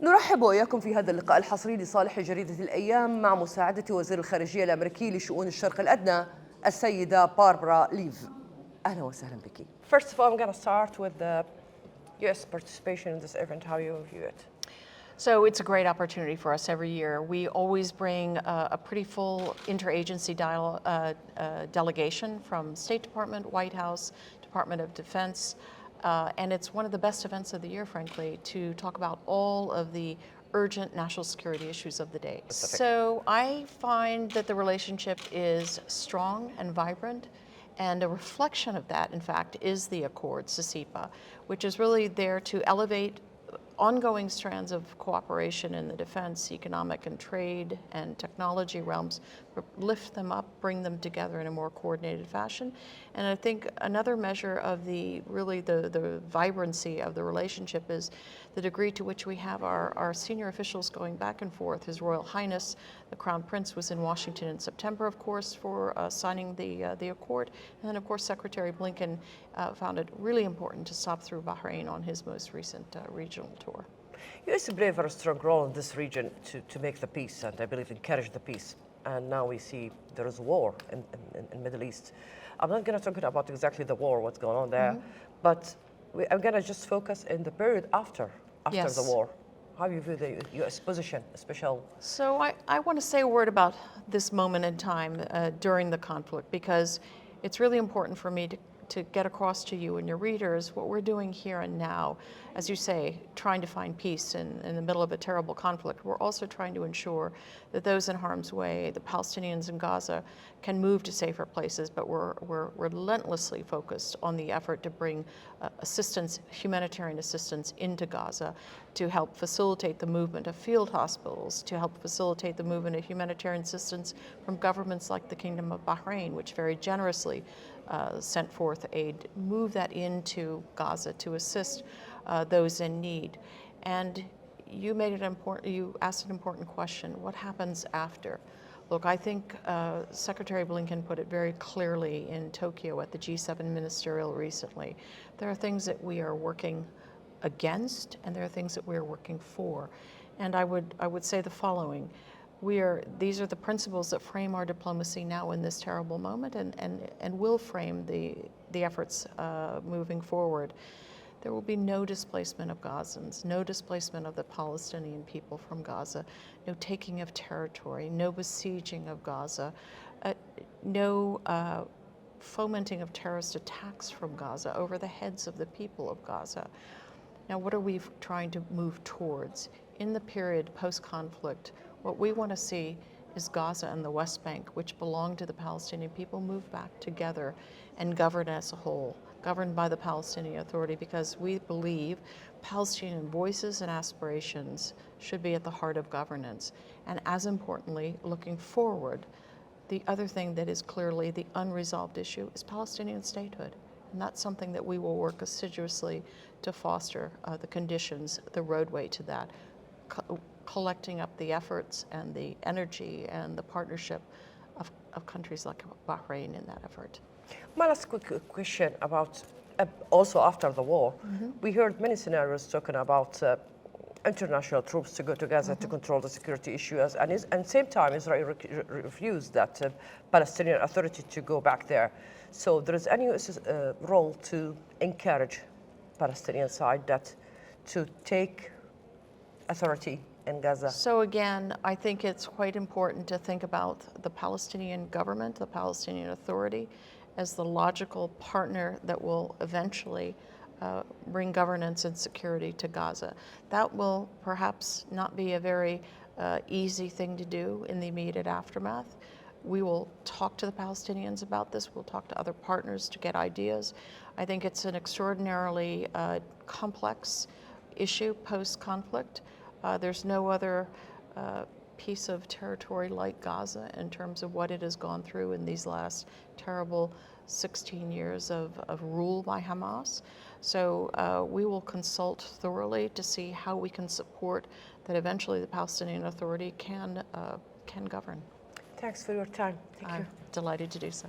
نرحب وإياكم في هذا اللقاء الحصري لصالح جريدة الأيام مع مساعدة وزير الخارجية الأميركي لشؤون الشرق الأدنى السيدة باربرا ليف. أهلا وسهلا بك. First of all, I'm going to start with the U.S. participation in this event, how you view it. So it's a great opportunity for us every year. We always bring a pretty full interagency delegation from State Department, White House, Department of Defense, and it's one of the best events of the year, frankly, to talk about all of the urgent national security issues of the day. So I find that the relationship is strong and vibrant, and a reflection of that, in fact, is the accord, CICIPA, which is really there to elevate ongoing strands of cooperation in the defense, economic and trade and technology realms, lift them up, bring them together in a more coordinated fashion. And I think another measure of the vibrancy of the relationship is the degree to which we have our senior officials going back and forth. His Royal Highness, the Crown Prince, was in Washington in September, of course, for signing the accord. And then, of course, Secretary Blinken found it really important to stop through Bahrain on his most recent regional tour. U.S. play a very strong role in this region to make the peace, and I believe encourage the peace. And now we see there is war in the Middle East. I'm not going to talk about exactly the war, what's going on there, but I'm going to just focus in the period after the war. How do you view the U.S. position, especially? So I want to say a word about this moment in time during the conflict, because it's really important for me to get across to you and your readers what we're doing here and now. As you say, trying to find peace in the middle of a terrible conflict. We're also trying to ensure that those in harm's way, the Palestinians in Gaza, can move to safer places, but we're relentlessly focused on the effort to bring assistance, humanitarian assistance into Gaza, to help facilitate the movement of field hospitals, to help facilitate the movement of humanitarian assistance from governments like the Kingdom of Bahrain, which very generously sent forth aid, move that into Gaza to assist those in need. And you asked an important question: what happens after? Look, I think Secretary Blinken put it very clearly in Tokyo at the G7 ministerial recently. There are things that we are working against, and there are things that we are working for. And I would say the following: these are the principles that frame our diplomacy now in this terrible moment, and will frame the efforts moving forward. There will be no displacement of Gazans, no displacement of the Palestinian people from Gaza, no taking of territory, no besieging of Gaza, no fomenting of terrorist attacks from Gaza over the heads of the people of Gaza. Now, what are we trying to move towards? In the period post-conflict, what we want to see is Gaza and the West Bank, which belong to the Palestinian people, move back together and govern as a whole, governed by the Palestinian Authority, because we believe Palestinian voices and aspirations should be at the heart of governance. And as importantly, looking forward, the other thing that is clearly the unresolved issue is Palestinian statehood. And that's something that we will work assiduously to foster the conditions, the roadway to that, collecting up the efforts and the energy and the partnership of countries like Bahrain in that effort. My last quick question about also after the war. We heard many scenarios talking about international troops to go to Gaza to control the security issues, and at the same time Israel refused that Palestinian Authority to go back there. So there is any role to encourage Palestinian side to take authority in Gaza? So again, I think it's quite important to think about the Palestinian government, the Palestinian Authority, as the logical partner that will eventually bring governance and security to Gaza. That will perhaps not be a very easy thing to do in the immediate aftermath. We will talk to the Palestinians about this. We'll talk to other partners to get ideas. I think it's an extraordinarily complex issue post-conflict. There's no other piece of territory like Gaza in terms of what it has gone through in these last terrible 16 years of rule by Hamas. So we will consult thoroughly to see how we can support that eventually the Palestinian Authority can govern. Thanks for your time. Thank you. I'm delighted to do so.